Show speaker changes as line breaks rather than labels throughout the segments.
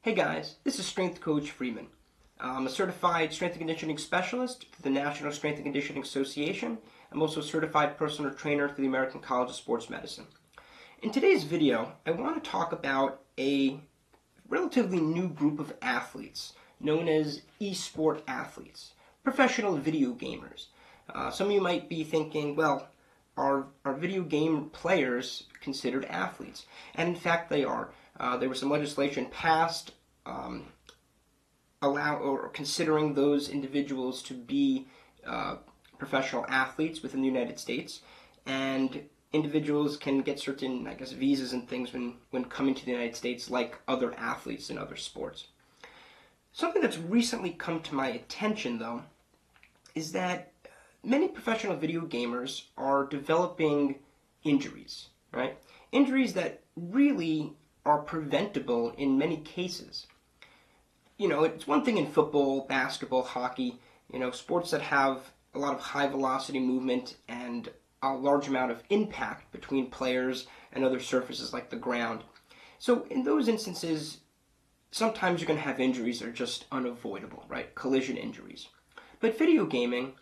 Hey guys, this is Strength Coach Freeman. I'm a certified strength and conditioning specialist through the National Strength and Conditioning Association. I'm also a certified personal trainer through the American College of Sports Medicine. In today's video, I want to talk about a relatively new group of athletes known as eSport athletes, professional video gamers. Some of you might be thinking, well, are video game players considered athletes? And in fact, they are. There was some legislation passed considering those individuals to be professional athletes within the United States, and individuals can get certain, visas and things when coming to the United States, like other athletes in other sports. Something that's recently come to my attention, though, is that many professional video gamers are developing injuries, right? Injuries that really are preventable in many cases. You know, it's one thing in football, basketball, hockey, sports that have a lot of high velocity movement and a large amount of impact between players and other surfaces like the ground. So in those instances, sometimes you're going to have injuries that are just unavoidable, right? Collision injuries. But video gaming,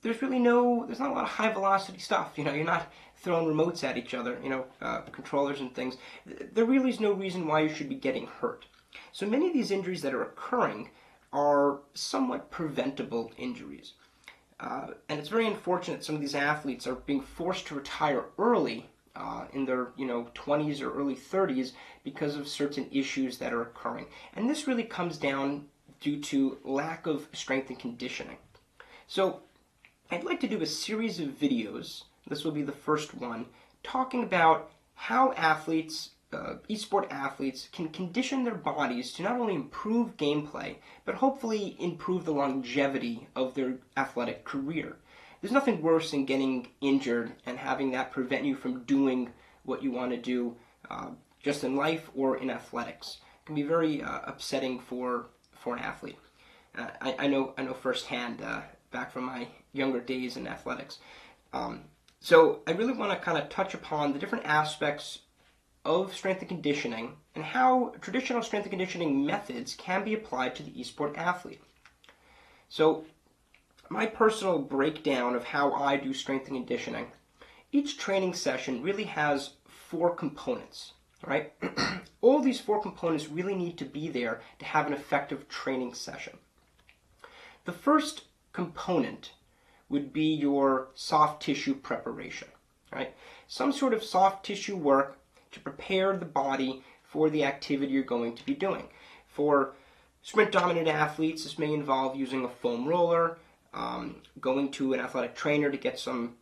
there's not a lot of high velocity stuff. You're not throwing remotes at each other, controllers and things. There really is no reason why you should be getting hurt. So many of these injuries that are occurring are somewhat preventable injuries. And it's very unfortunate some of these athletes are being forced to retire early in their 20s or early 30s because of certain issues that are occurring. And this really comes down due to lack of strength and conditioning. So I'd like to do a series of videos, this will be the first one, talking about how athletes, eSport athletes, can condition their bodies to not only improve gameplay, but hopefully improve the longevity of their athletic career. There's nothing worse than getting injured and having that prevent you from doing what you want to do just in life or in athletics. It can be very upsetting for an athlete. I know firsthand back from my younger days in athletics. So I really want to kind of touch upon the different aspects of strength and conditioning and how traditional strength and conditioning methods can be applied to the eSport athlete. So my personal breakdown of how I do strength and conditioning, each training session really has 4 components, right? All these 4 components really need to be there to have an effective training session. The first component would be your soft tissue preparation, right? Some sort of soft tissue work to prepare the body for the activity you're going to be doing. For sprint-dominant athletes, this may involve using a foam roller, going to an athletic trainer to get some,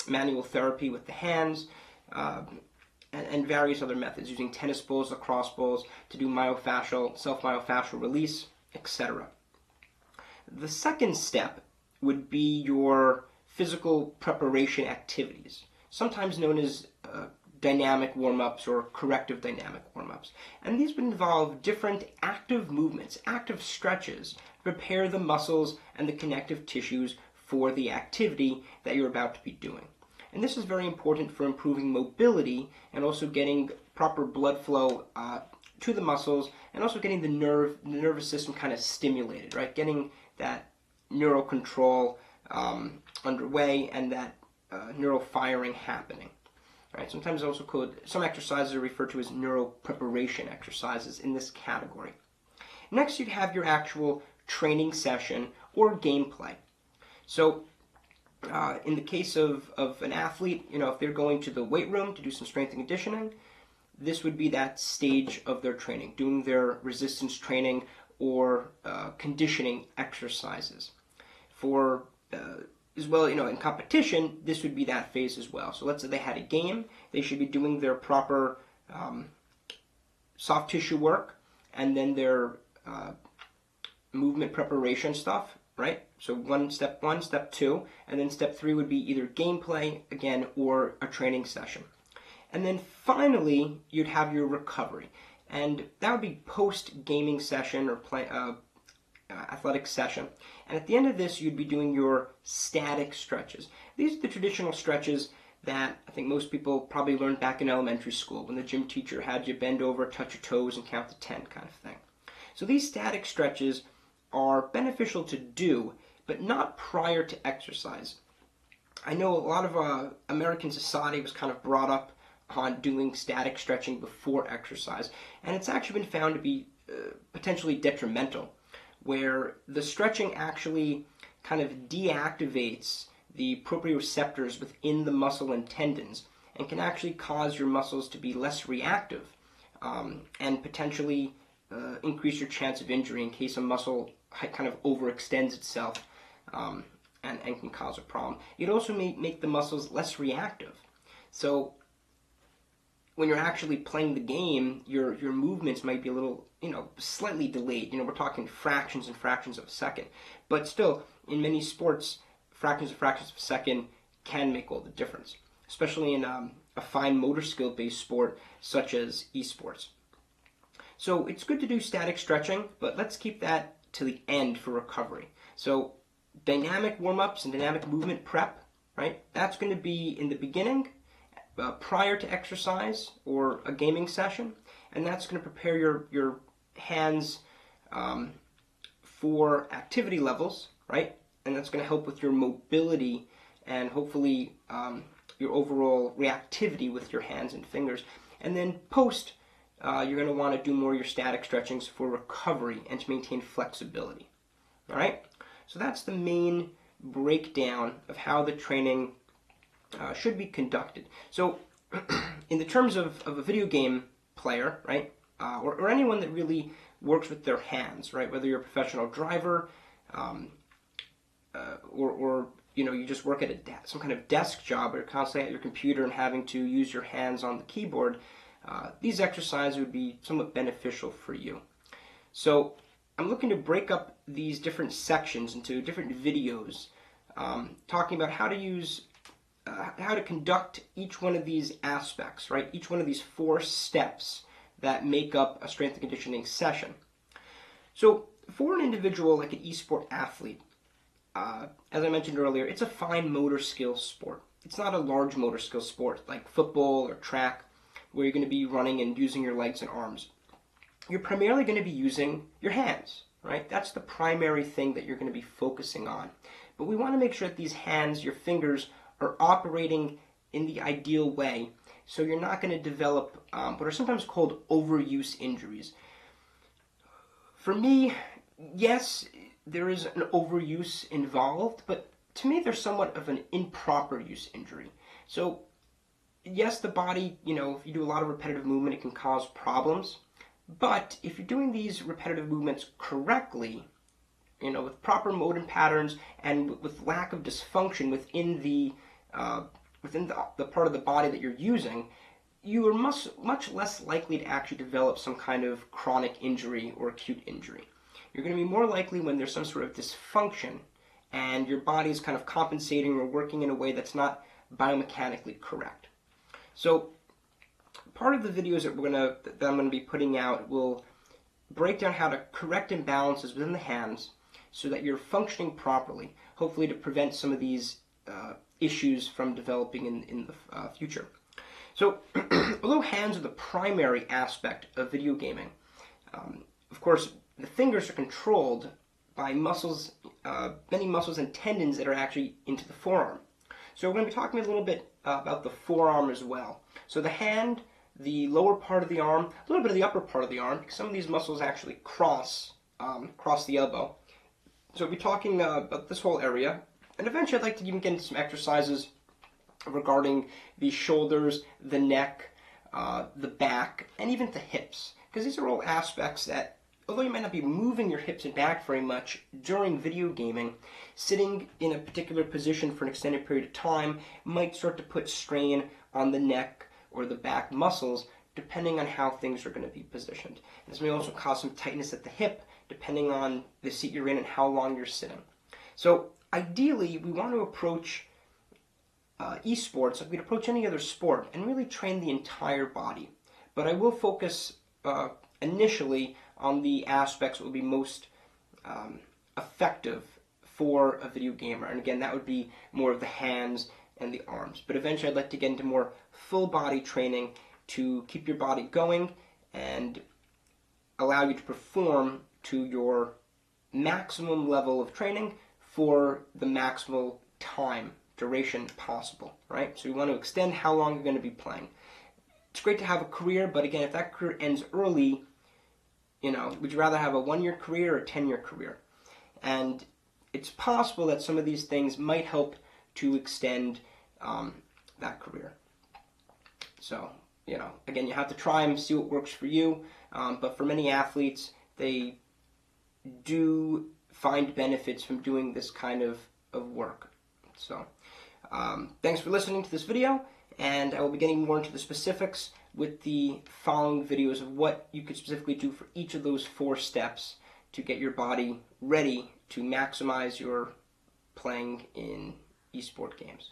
manual therapy with the hands, and various other methods, using tennis balls, lacrosse balls to do self-myofascial release, etc. The second step would be your physical preparation activities, sometimes known as dynamic warm-ups or corrective dynamic warm-ups. And these would involve different active movements, active stretches, to prepare the muscles and the connective tissues for the activity that you're about to be doing. And this is very important for improving mobility and also getting proper blood flow to the muscles, and also getting the nervous system kind of stimulated, right? Getting that neural control underway and that neural firing happening. Right? Sometimes also some exercises are referred to as neural preparation exercises in this category. Next, you'd have your actual training session or gameplay. So in the case of an athlete, if they're going to the weight room to do some strength and conditioning, this would be that stage of their training, doing their resistance training or conditioning exercises. For as well, in competition, this would be that phase as well. So let's say they had a game, they should be doing their proper soft tissue work, and then their movement preparation stuff, right? So step 1, step 2, and then step 3 would be either gameplay, again, or a training session. And then finally, you'd have your recovery. And that would be post-gaming session or athletic session. And at the end of this, you'd be doing your static stretches. These are the traditional stretches that I think most people probably learned back in elementary school when the gym teacher had you bend over, touch your toes, and count to 10 kind of thing. So these static stretches are beneficial to do, but not prior to exercise. I know a lot of American society was kind of brought up on doing static stretching before exercise, and it's actually been found to be potentially detrimental, where the stretching actually kind of deactivates the proprioceptors within the muscle and tendons and can actually cause your muscles to be less reactive and potentially increase your chance of injury in case a muscle kind of overextends itself and can cause a problem. It also may make the muscles less reactive. So when you're actually playing the game, your movements might be a little, slightly delayed. We're talking fractions and fractions of a second. But still, in many sports, fractions of a second can make all the difference, especially in a fine motor skill-based sport such as eSports. So it's good to do static stretching, but let's keep that to the end for recovery. So dynamic warm-ups and dynamic movement prep, right? That's going to be in the beginning, prior to exercise or a gaming session, and that's going to prepare your hands for activity levels, right? And that's going to help with your mobility and hopefully your overall reactivity with your hands and fingers. And then post, you're going to want to do more of your static stretchings for recovery and to maintain flexibility. All right? So that's the main breakdown of how the training should be conducted. So in the terms of a video game player, right, or anyone that really works with their hands, right, whether you're a professional driver or you just work at some kind of desk job or you're constantly at your computer and having to use your hands on the keyboard, these exercises would be somewhat beneficial for you. So I'm looking to break up these different sections into different videos, talking about how to conduct each one of these aspects, right? Each one of these 4 steps that make up a strength and conditioning session. So for an individual like an eSport athlete, as I mentioned earlier, it's a fine motor skill sport. It's not a large motor skill sport like football or track where you're going to be running and using your legs and arms. You're primarily going to be using your hands, right? That's the primary thing that you're going to be focusing on. But we want to make sure that these hands, your fingers, are operating in the ideal way so you're not going to develop what are sometimes called overuse injuries. For me, yes, there is an overuse involved, but to me there's somewhat of an improper use injury. So yes, the body, if you do a lot of repetitive movement, it can cause problems. But if you're doing these repetitive movements correctly, with proper motor patterns and with lack of dysfunction within the part of the body that you're using, you are much less likely to actually develop some kind of chronic injury or acute injury. You're going to be more likely when there's some sort of dysfunction and your body is kind of compensating or working in a way that's not biomechanically correct. So part of the videos that I'm going to be putting out will break down how to correct imbalances within the hands so that you're functioning properly, hopefully to prevent some of these issues from developing in the future. So although hands are the primary aspect of video gaming, of course the fingers are controlled by muscles, many muscles and tendons that are actually into the forearm. So we're going to be talking a little bit about the forearm as well. So the hand, the lower part of the arm, a little bit of the upper part of the arm, because some of these muscles actually cross the elbow. So we'll be talking about this whole area. And eventually I'd like to even get into some exercises regarding the shoulders, the neck, the back, and even the hips. Because these are all aspects that, although you might not be moving your hips and back very much during video gaming, sitting in a particular position for an extended period of time might start to put strain on the neck or the back muscles depending on how things are going to be positioned. This may also cause some tightness at the hip depending on the seat you're in and how long you're sitting. So ideally, we want to approach eSports like we'd approach any other sport and really train the entire body. But I will focus initially on the aspects that will be most effective for a video gamer. And again, that would be more of the hands, and the arms. But eventually I'd like to get into more full body training to keep your body going and allow you to perform to your maximum level of training for the maximal time duration possible, right? So we want to extend how long you're going to be playing. It's great to have a career, but again, if that career ends early, would you rather have a 1-year career or a 10-year career? And it's possible that some of these things might help to extend that career. So, again, you have to try and see what works for you. But for many athletes, they do find benefits from doing this kind of work. So, thanks for listening to this video, and I will be getting more into the specifics with the following videos of what you could specifically do for each of those 4 steps to get your body ready to maximize your playing in eSport games.